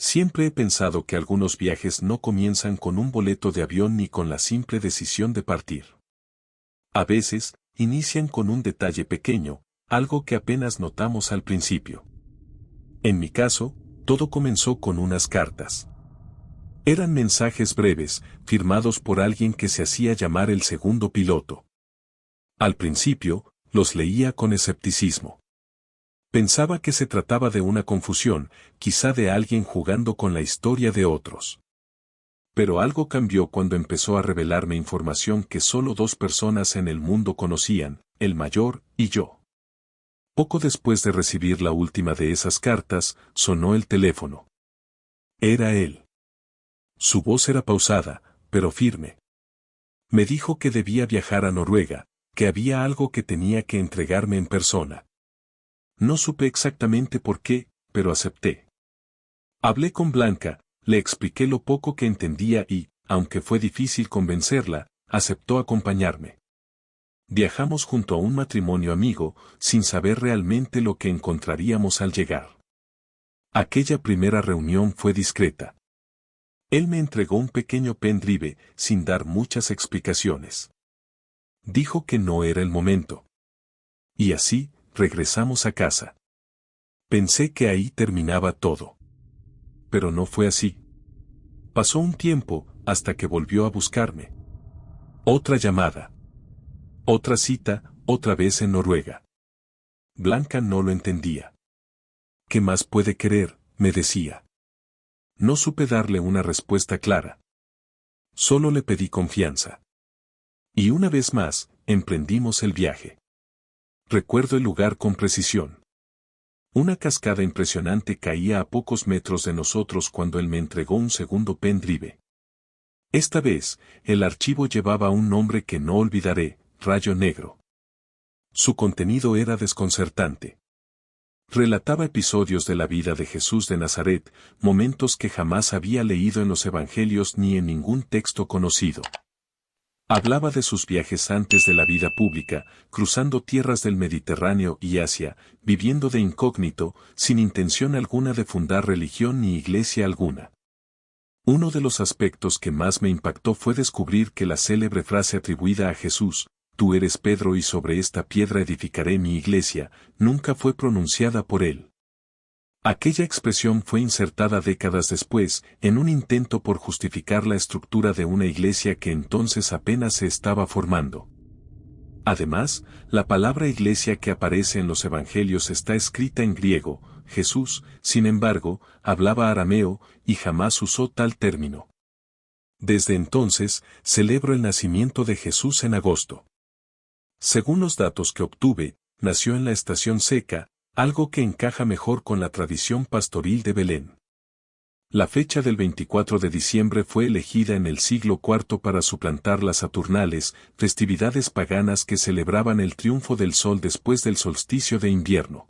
Siempre he pensado que algunos viajes no comienzan con un boleto de avión ni con la simple decisión de partir. A veces, inician con un detalle pequeño, algo que apenas notamos al principio. En mi caso, todo comenzó con unas cartas. Eran mensajes breves, firmados por alguien que se hacía llamar el segundo piloto. Al principio, los leía con escepticismo. Pensaba que se trataba de una confusión, quizá de alguien jugando con la historia de otros. Pero algo cambió cuando empezó a revelarme información que solo dos personas en el mundo conocían, el mayor y yo. Poco después de recibir la última de esas cartas, sonó el teléfono. Era él. Su voz era pausada, pero firme. Me dijo que debía viajar a Noruega, que había algo que tenía que entregarme en persona. No supe exactamente por qué, pero acepté. Hablé con Blanca, le expliqué lo poco que entendía y, aunque fue difícil convencerla, aceptó acompañarme. Viajamos junto a un matrimonio amigo, sin saber realmente lo que encontraríamos al llegar. Aquella primera reunión fue discreta. Él me entregó un pequeño pendrive, sin dar muchas explicaciones. Dijo que no era el momento. Y así, regresamos a casa. Pensé que ahí terminaba todo. Pero no fue así. Pasó un tiempo, hasta que volvió a buscarme. Otra llamada. Otra cita, otra vez en Noruega. Blanca no lo entendía. ¿Qué más puede querer?, me decía. No supe darle una respuesta clara. Solo le pedí confianza. Y una vez más, emprendimos el viaje. Recuerdo el lugar con precisión. Una cascada impresionante caía a pocos metros de nosotros cuando él me entregó un segundo pendrive. Esta vez, el archivo llevaba un nombre que no olvidaré, Rayo Negro. Su contenido era desconcertante. Relataba episodios de la vida de Jesús de Nazaret, momentos que jamás había leído en los evangelios ni en ningún texto conocido. Hablaba de sus viajes antes de la vida pública, cruzando tierras del Mediterráneo y Asia, viviendo de incógnito, sin intención alguna de fundar religión ni iglesia alguna. Uno de los aspectos que más me impactó fue descubrir que la célebre frase atribuida a Jesús, «Tú eres Pedro y sobre esta piedra edificaré mi iglesia», nunca fue pronunciada por él. Aquella expresión fue insertada décadas después, en un intento por justificar la estructura de una iglesia que entonces apenas se estaba formando. Además, la palabra iglesia que aparece en los evangelios está escrita en griego. Jesús, sin embargo, hablaba arameo, y jamás usó tal término. Desde entonces, celebro el nacimiento de Jesús en agosto. Según los datos que obtuve, nació en la estación seca, algo que encaja mejor con la tradición pastoril de Belén. La fecha del 24 de diciembre fue elegida en el siglo IV para suplantar las Saturnales, festividades paganas que celebraban el triunfo del sol después del solsticio de invierno.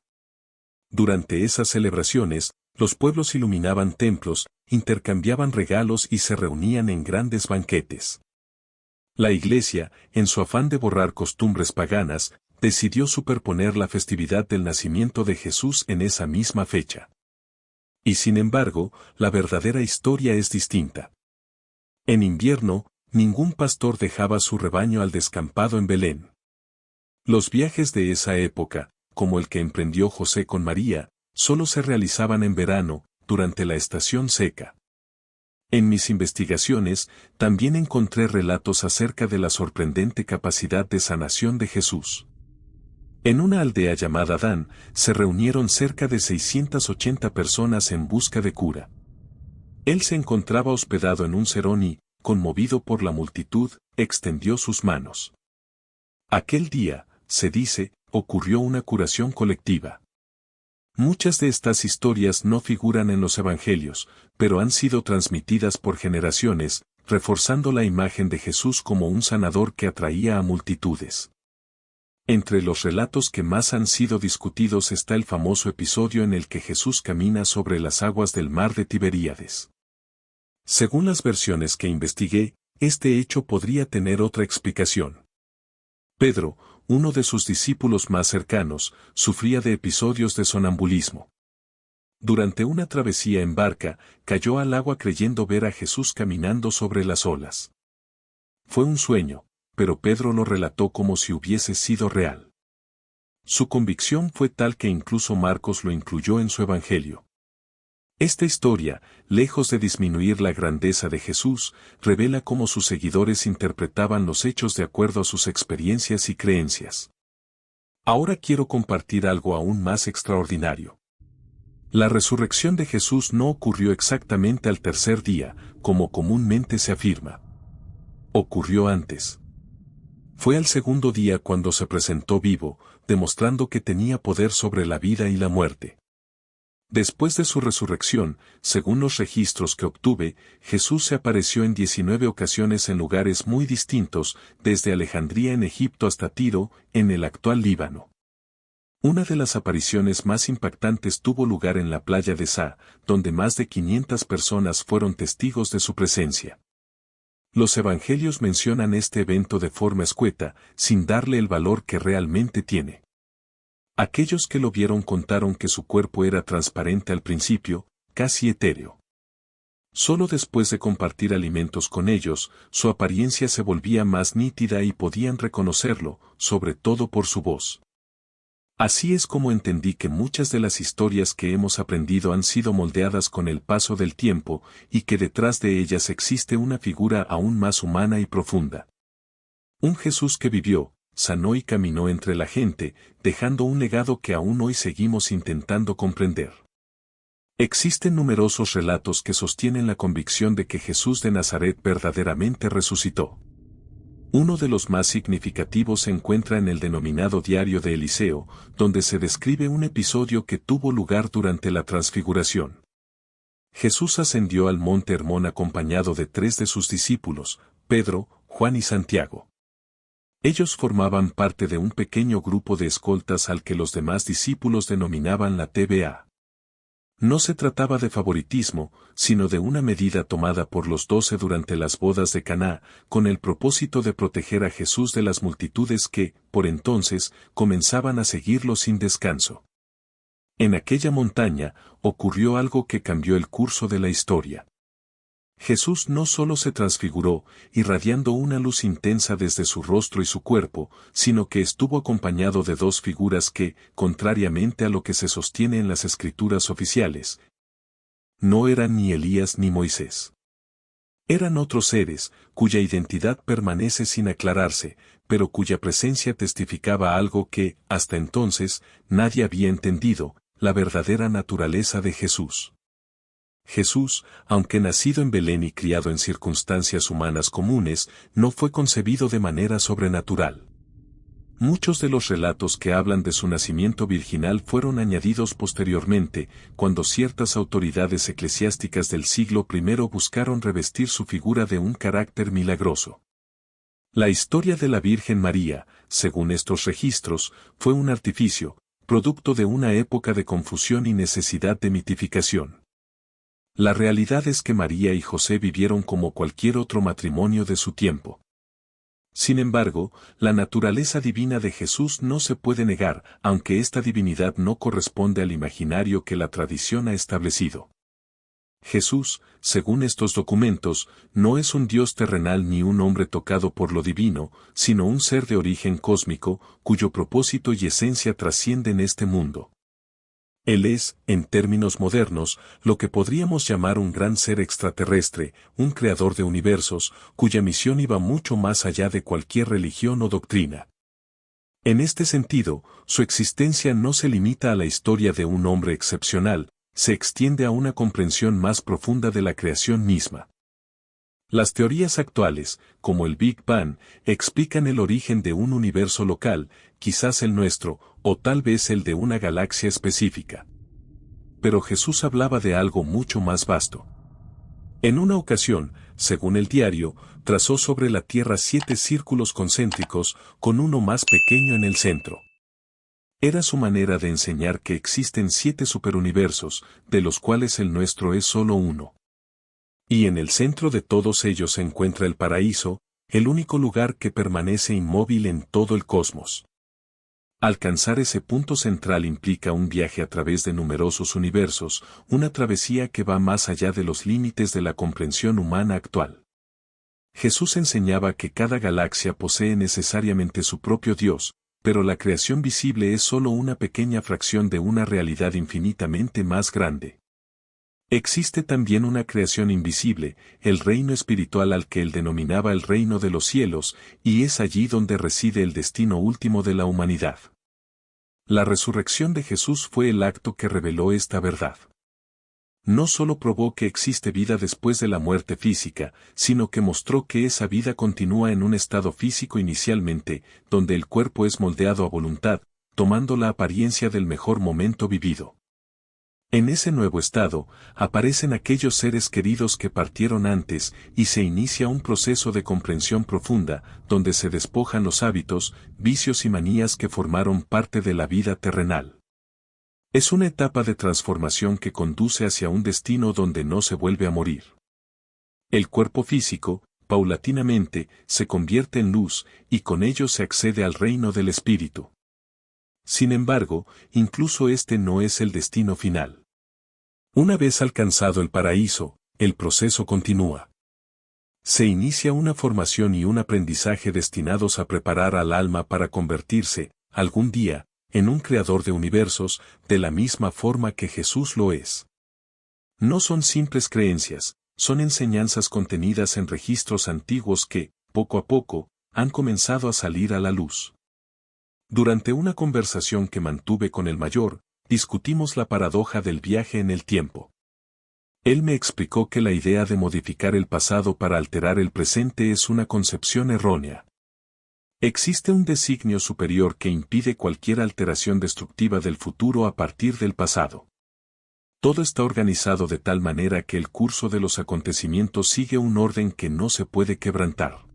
Durante esas celebraciones, los pueblos iluminaban templos, intercambiaban regalos y se reunían en grandes banquetes. La Iglesia, en su afán de borrar costumbres paganas, decidió superponer la festividad del nacimiento de Jesús en esa misma fecha. Y sin embargo, la verdadera historia es distinta. En invierno, ningún pastor dejaba su rebaño al descampado en Belén. Los viajes de esa época, como el que emprendió José con María, solo se realizaban en verano, durante la estación seca. En mis investigaciones, también encontré relatos acerca de la sorprendente capacidad de sanación de Jesús. En una aldea llamada Dan, se reunieron cerca de 680 personas en busca de cura. Él se encontraba hospedado en un serón y, conmovido por la multitud, extendió sus manos. Aquel día, se dice, ocurrió una curación colectiva. Muchas de estas historias no figuran en los evangelios, pero han sido transmitidas por generaciones, reforzando la imagen de Jesús como un sanador que atraía a multitudes. Entre los relatos que más han sido discutidos está el famoso episodio en el que Jesús camina sobre las aguas del mar de Tiberíades. Según las versiones que investigué, este hecho podría tener otra explicación. Pedro, uno de sus discípulos más cercanos, sufría de episodios de sonambulismo. Durante una travesía en barca, cayó al agua creyendo ver a Jesús caminando sobre las olas. Fue un sueño, pero Pedro lo relató como si hubiese sido real. Su convicción fue tal que incluso Marcos lo incluyó en su evangelio. Esta historia, lejos de disminuir la grandeza de Jesús, revela cómo sus seguidores interpretaban los hechos de acuerdo a sus experiencias y creencias. Ahora quiero compartir algo aún más extraordinario. La resurrección de Jesús no ocurrió exactamente al tercer día, como comúnmente se afirma. Ocurrió antes. Fue al segundo día cuando se presentó vivo, demostrando que tenía poder sobre la vida y la muerte. Después de su resurrección, según los registros que obtuve, Jesús se apareció en 19 ocasiones en lugares muy distintos, desde Alejandría en Egipto hasta Tiro, en el actual Líbano. Una de las apariciones más impactantes tuvo lugar en la playa de Sá, donde más de 500 personas fueron testigos de su presencia. Los evangelios mencionan este evento de forma escueta, sin darle el valor que realmente tiene. Aquellos que lo vieron contaron que su cuerpo era transparente al principio, casi etéreo. Solo después de compartir alimentos con ellos, su apariencia se volvía más nítida y podían reconocerlo, sobre todo por su voz. Así es como entendí que muchas de las historias que hemos aprendido han sido moldeadas con el paso del tiempo y que detrás de ellas existe una figura aún más humana y profunda. Un Jesús que vivió, sanó y caminó entre la gente, dejando un legado que aún hoy seguimos intentando comprender. Existen numerosos relatos que sostienen la convicción de que Jesús de Nazaret verdaderamente resucitó. Uno de los más significativos se encuentra en el denominado Diario de Eliseo, donde se describe un episodio que tuvo lugar durante la Transfiguración. Jesús ascendió al monte Hermón acompañado de 3 de sus discípulos, Pedro, Juan y Santiago. Ellos formaban parte de un pequeño grupo de escoltas al que los demás discípulos denominaban la TVA. No se trataba de favoritismo, sino de una medida tomada por los 12 durante las bodas de Caná, con el propósito de proteger a Jesús de las multitudes que, por entonces, comenzaban a seguirlo sin descanso. En aquella montaña, ocurrió algo que cambió el curso de la historia. Jesús no solo se transfiguró, irradiando una luz intensa desde su rostro y su cuerpo, sino que estuvo acompañado de 2 figuras que, contrariamente a lo que se sostiene en las escrituras oficiales, no eran ni Elías ni Moisés. Eran otros seres, cuya identidad permanece sin aclararse, pero cuya presencia testificaba algo que, hasta entonces, nadie había entendido, la verdadera naturaleza de Jesús. Jesús, aunque nacido en Belén y criado en circunstancias humanas comunes, no fue concebido de manera sobrenatural. Muchos de los relatos que hablan de su nacimiento virginal fueron añadidos posteriormente, cuando ciertas autoridades eclesiásticas del siglo I buscaron revestir su figura de un carácter milagroso. La historia de la Virgen María, según estos registros, fue un artificio, producto de una época de confusión y necesidad de mitificación. La realidad es que María y José vivieron como cualquier otro matrimonio de su tiempo. Sin embargo, la naturaleza divina de Jesús no se puede negar, aunque esta divinidad no corresponde al imaginario que la tradición ha establecido. Jesús, según estos documentos, no es un Dios terrenal ni un hombre tocado por lo divino, sino un ser de origen cósmico, cuyo propósito y esencia trascienden este mundo. Él es, en términos modernos, lo que podríamos llamar un gran ser extraterrestre, un creador de universos, cuya misión iba mucho más allá de cualquier religión o doctrina. En este sentido, su existencia no se limita a la historia de un hombre excepcional, se extiende a una comprensión más profunda de la creación misma. Las teorías actuales, como el Big Bang, explican el origen de un universo local, quizás el nuestro, o tal vez el de una galaxia específica. Pero Jesús hablaba de algo mucho más vasto. En una ocasión, según el diario, trazó sobre la Tierra 7 círculos concéntricos, con uno más pequeño en el centro. Era su manera de enseñar que existen 7 superuniversos, de los cuales el nuestro es solo uno. Y en el centro de todos ellos se encuentra el paraíso, el único lugar que permanece inmóvil en todo el cosmos. Alcanzar ese punto central implica un viaje a través de numerosos universos, una travesía que va más allá de los límites de la comprensión humana actual. Jesús enseñaba que cada galaxia posee necesariamente su propio Dios, pero la creación visible es solo una pequeña fracción de una realidad infinitamente más grande. Existe también una creación invisible, el reino espiritual al que él denominaba el reino de los cielos, y es allí donde reside el destino último de la humanidad. La resurrección de Jesús fue el acto que reveló esta verdad. No solo probó que existe vida después de la muerte física, sino que mostró que esa vida continúa en un estado físico inicialmente, donde el cuerpo es moldeado a voluntad, tomando la apariencia del mejor momento vivido. En ese nuevo estado, aparecen aquellos seres queridos que partieron antes y se inicia un proceso de comprensión profunda, donde se despojan los hábitos, vicios y manías que formaron parte de la vida terrenal. Es una etapa de transformación que conduce hacia un destino donde no se vuelve a morir. El cuerpo físico, paulatinamente, se convierte en luz, y con ello se accede al reino del espíritu. Sin embargo, incluso este no es el destino final. Una vez alcanzado el paraíso, el proceso continúa. Se inicia una formación y un aprendizaje destinados a preparar al alma para convertirse, algún día, en un creador de universos, de la misma forma que Jesús lo es. No son simples creencias, son enseñanzas contenidas en registros antiguos que, poco a poco, han comenzado a salir a la luz. Durante una conversación que mantuve con el mayor, discutimos la paradoja del viaje en el tiempo. Él me explicó que la idea de modificar el pasado para alterar el presente es una concepción errónea. Existe un designio superior que impide cualquier alteración destructiva del futuro a partir del pasado. Todo está organizado de tal manera que el curso de los acontecimientos sigue un orden que no se puede quebrantar.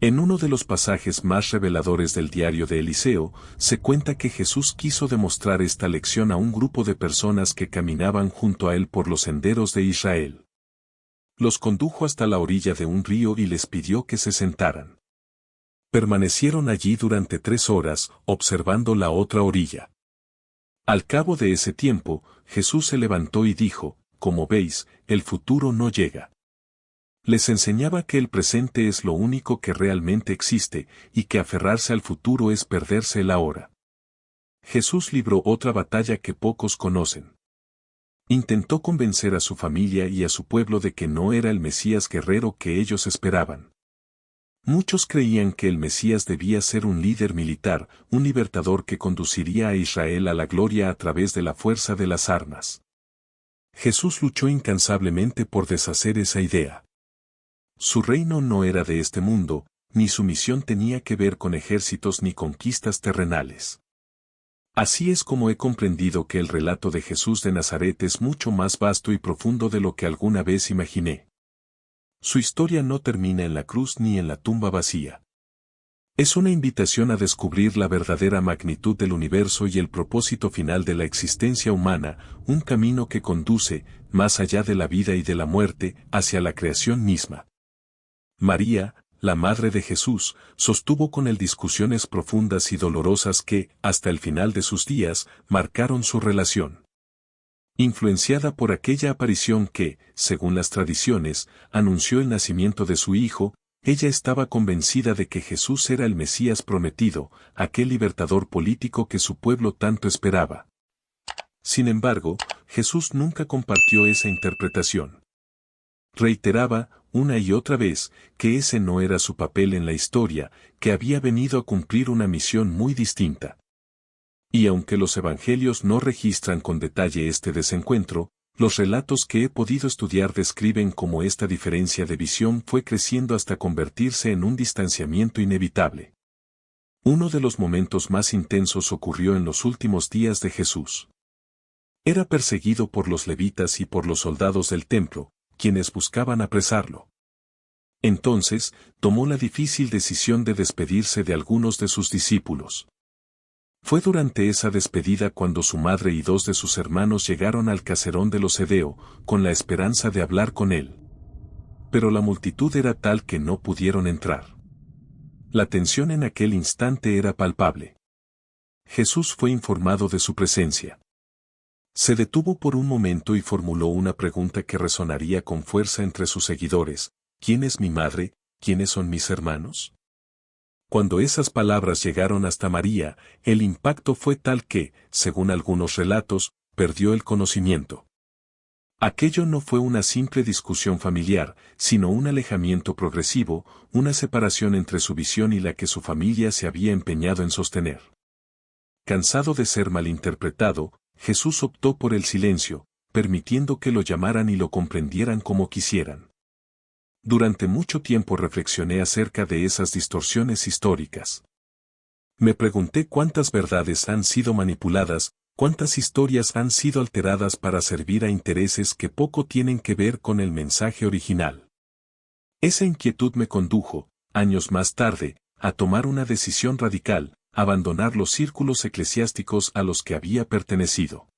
En uno de los pasajes más reveladores del diario de Eliseo, se cuenta que Jesús quiso demostrar esta lección a un grupo de personas que caminaban junto a él por los senderos de Israel. Los condujo hasta la orilla de un río y les pidió que se sentaran. Permanecieron allí durante 3 horas, observando la otra orilla. Al cabo de ese tiempo, Jesús se levantó y dijo, como veis, el futuro no llega. Les enseñaba que el presente es lo único que realmente existe, y que aferrarse al futuro es perderse el ahora. Jesús libró otra batalla que pocos conocen. Intentó convencer a su familia y a su pueblo de que no era el Mesías guerrero que ellos esperaban. Muchos creían que el Mesías debía ser un líder militar, un libertador que conduciría a Israel a la gloria a través de la fuerza de las armas. Jesús luchó incansablemente por deshacer esa idea. Su reino no era de este mundo, ni su misión tenía que ver con ejércitos ni conquistas terrenales. Así es como he comprendido que el relato de Jesús de Nazaret es mucho más vasto y profundo de lo que alguna vez imaginé. Su historia no termina en la cruz ni en la tumba vacía. Es una invitación a descubrir la verdadera magnitud del universo y el propósito final de la existencia humana, un camino que conduce, más allá de la vida y de la muerte, hacia la creación misma. María, la madre de Jesús, sostuvo con él discusiones profundas y dolorosas que, hasta el final de sus días, marcaron su relación. Influenciada por aquella aparición que, según las tradiciones, anunció el nacimiento de su hijo, ella estaba convencida de que Jesús era el Mesías prometido, aquel libertador político que su pueblo tanto esperaba. Sin embargo, Jesús nunca compartió esa interpretación. Reiteraba, una y otra vez, que ese no era su papel en la historia, que había venido a cumplir una misión muy distinta. Y aunque los evangelios no registran con detalle este desencuentro, los relatos que he podido estudiar describen cómo esta diferencia de visión fue creciendo hasta convertirse en un distanciamiento inevitable. Uno de los momentos más intensos ocurrió en los últimos días de Jesús. Era perseguido por los levitas y por los soldados del templo, quienes buscaban apresarlo. Entonces, tomó la difícil decisión de despedirse de algunos de sus discípulos. Fue durante esa despedida cuando su madre y 2 de sus hermanos llegaron al caserón de los Edeo, con la esperanza de hablar con él. Pero la multitud era tal que no pudieron entrar. La tensión en aquel instante era palpable. Jesús fue informado de su presencia. Se detuvo por un momento y formuló una pregunta que resonaría con fuerza entre sus seguidores: ¿quién es mi madre? ¿Quiénes son mis hermanos? Cuando esas palabras llegaron hasta María, el impacto fue tal que, según algunos relatos, perdió el conocimiento. Aquello no fue una simple discusión familiar, sino un alejamiento progresivo, una separación entre su visión y la que su familia se había empeñado en sostener. Cansado de ser malinterpretado, Jesús optó por el silencio, permitiendo que lo llamaran y lo comprendieran como quisieran. Durante mucho tiempo reflexioné acerca de esas distorsiones históricas. Me pregunté cuántas verdades han sido manipuladas, cuántas historias han sido alteradas para servir a intereses que poco tienen que ver con el mensaje original. Esa inquietud me condujo, años más tarde, a tomar una decisión radical: abandonar los círculos eclesiásticos a los que había pertenecido.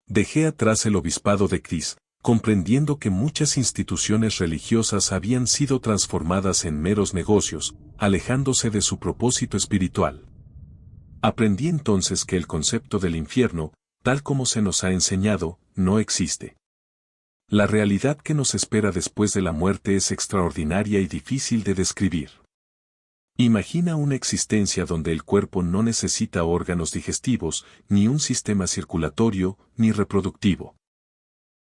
Dejé atrás el obispado de Cris, comprendiendo que muchas instituciones religiosas habían sido transformadas en meros negocios, alejándose de su propósito espiritual. Aprendí entonces que el concepto del infierno, tal como se nos ha enseñado, no existe. La realidad que nos espera después de la muerte es extraordinaria y difícil de describir. Imagina una existencia donde el cuerpo no necesita órganos digestivos, ni un sistema circulatorio, ni reproductivo.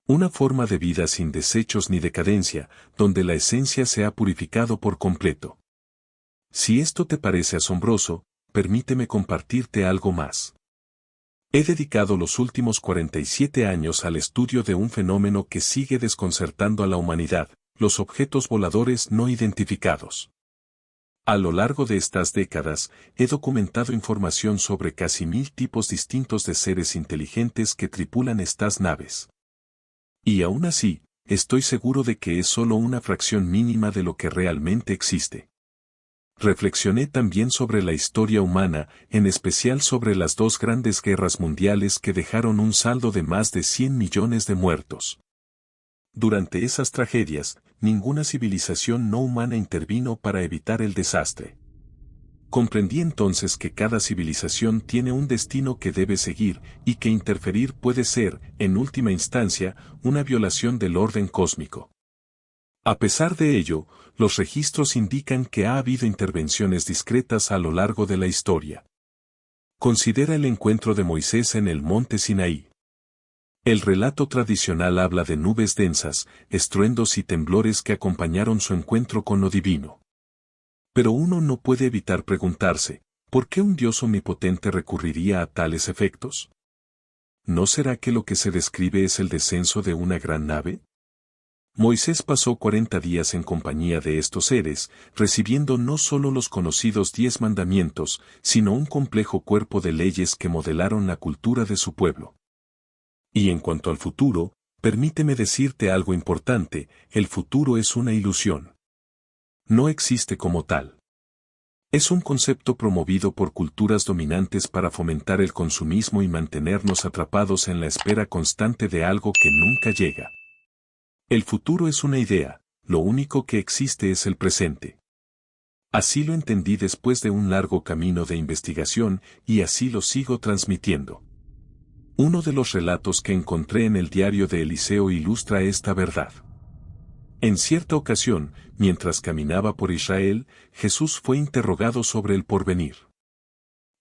Una forma de vida sin desechos ni decadencia, donde la esencia se ha purificado por completo. Si esto te parece asombroso, permíteme compartirte algo más. He dedicado los últimos 47 años al estudio de un fenómeno que sigue desconcertando a la humanidad: los objetos voladores no identificados. A lo largo de estas décadas, he documentado información sobre casi 1000 tipos distintos de seres inteligentes que tripulan estas naves. Y aún así, estoy seguro de que es solo una fracción mínima de lo que realmente existe. Reflexioné también sobre la historia humana, en especial sobre las dos grandes guerras mundiales que dejaron un saldo de más de 100 millones de muertos. Durante esas tragedias, ninguna civilización no humana intervino para evitar el desastre. Comprendí entonces que cada civilización tiene un destino que debe seguir, y que interferir puede ser, en última instancia, una violación del orden cósmico. A pesar de ello, los registros indican que ha habido intervenciones discretas a lo largo de la historia. Considera el encuentro de Moisés en el monte Sinaí. El relato tradicional habla de nubes densas, estruendos y temblores que acompañaron su encuentro con lo divino. Pero uno no puede evitar preguntarse: ¿por qué un Dios omnipotente recurriría a tales efectos? ¿No será que lo que se describe es el descenso de una gran nave? Moisés pasó 40 días en compañía de estos seres, recibiendo no solo los conocidos 10 mandamientos, sino un complejo cuerpo de leyes que modelaron la cultura de su pueblo. Y en cuanto al futuro, permíteme decirte algo importante: el futuro es una ilusión. No existe como tal. Es un concepto promovido por culturas dominantes para fomentar el consumismo y mantenernos atrapados en la espera constante de algo que nunca llega. El futuro es una idea, lo único que existe es el presente. Así lo entendí después de un largo camino de investigación, y así lo sigo transmitiendo. Uno de los relatos que encontré en el diario de Eliseo ilustra esta verdad. En cierta ocasión, mientras caminaba por Israel, Jesús fue interrogado sobre el porvenir.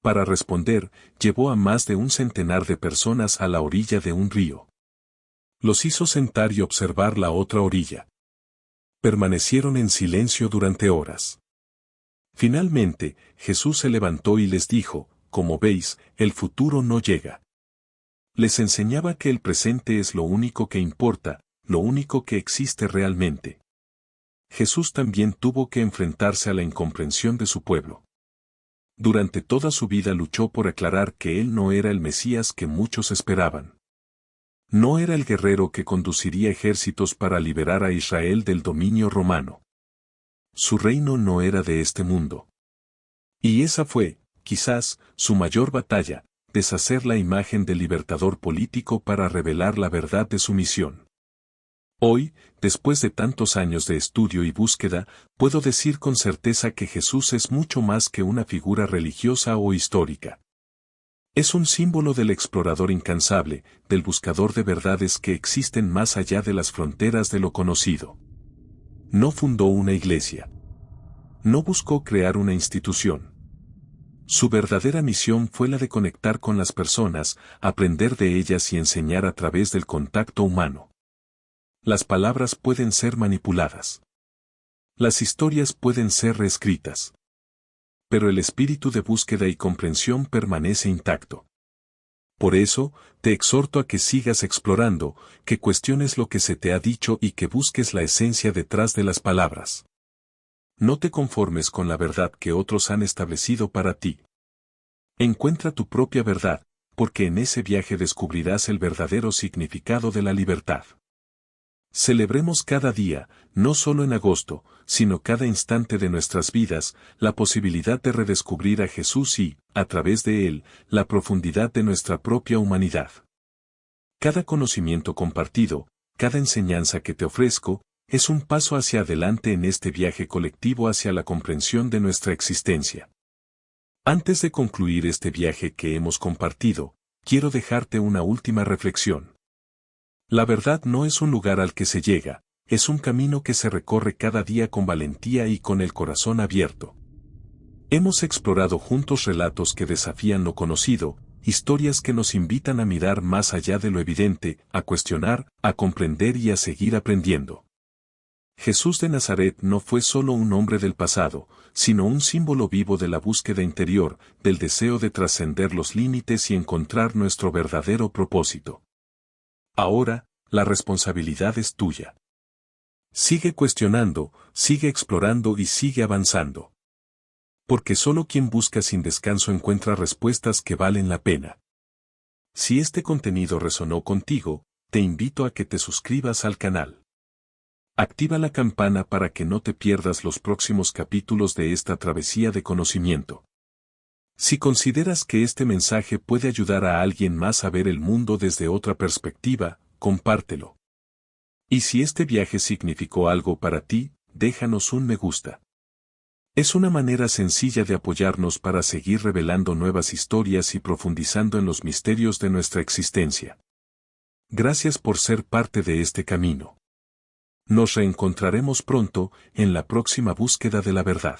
Para responder, llevó a más de un centenar de personas a la orilla de un río. Los hizo sentar y observar la otra orilla. Permanecieron en silencio durante horas. Finalmente, Jesús se levantó y les dijo: como veis, el futuro no llega. Les enseñaba que el presente es lo único que importa, lo único que existe realmente. Jesús también tuvo que enfrentarse a la incomprensión de su pueblo. Durante toda su vida luchó por aclarar que él no era el Mesías que muchos esperaban. No era el guerrero que conduciría ejércitos para liberar a Israel del dominio romano. Su reino no era de este mundo. Y esa fue, quizás, su mayor batalla: deshacer la imagen del libertador político para revelar la verdad de su misión. Hoy, después de tantos años de estudio y búsqueda, puedo decir con certeza que Jesús es mucho más que una figura religiosa o histórica. Es un símbolo del explorador incansable, del buscador de verdades que existen más allá de las fronteras de lo conocido. No fundó una iglesia. No buscó crear una institución. Su verdadera misión fue la de conectar con las personas, aprender de ellas y enseñar a través del contacto humano. Las palabras pueden ser manipuladas. Las historias pueden ser reescritas. Pero el espíritu de búsqueda y comprensión permanece intacto. Por eso, te exhorto a que sigas explorando, que cuestiones lo que se te ha dicho y que busques la esencia detrás de las palabras. No te conformes con la verdad que otros han establecido para ti. Encuentra tu propia verdad, porque en ese viaje descubrirás el verdadero significado de la libertad. Celebremos cada día, no solo en agosto, sino cada instante de nuestras vidas, la posibilidad de redescubrir a Jesús y, a través de Él, la profundidad de nuestra propia humanidad. Cada conocimiento compartido, cada enseñanza que te ofrezco, es un paso hacia adelante en este viaje colectivo hacia la comprensión de nuestra existencia. Antes de concluir este viaje que hemos compartido, quiero dejarte una última reflexión. La verdad no es un lugar al que se llega, es un camino que se recorre cada día con valentía y con el corazón abierto. Hemos explorado juntos relatos que desafían lo conocido, historias que nos invitan a mirar más allá de lo evidente, a cuestionar, a comprender y a seguir aprendiendo. Jesús de Nazaret no fue solo un hombre del pasado, sino un símbolo vivo de la búsqueda interior, del deseo de trascender los límites y encontrar nuestro verdadero propósito. Ahora, la responsabilidad es tuya. Sigue cuestionando, sigue explorando y sigue avanzando. Porque solo quien busca sin descanso encuentra respuestas que valen la pena. Si este contenido resonó contigo, te invito a que te suscribas al canal. Activa la campana para que no te pierdas los próximos capítulos de esta travesía de conocimiento. Si consideras que este mensaje puede ayudar a alguien más a ver el mundo desde otra perspectiva, compártelo. Y si este viaje significó algo para ti, déjanos un me gusta. Es una manera sencilla de apoyarnos para seguir revelando nuevas historias y profundizando en los misterios de nuestra existencia. Gracias por ser parte de este camino. Nos reencontraremos pronto, en la próxima búsqueda de la verdad.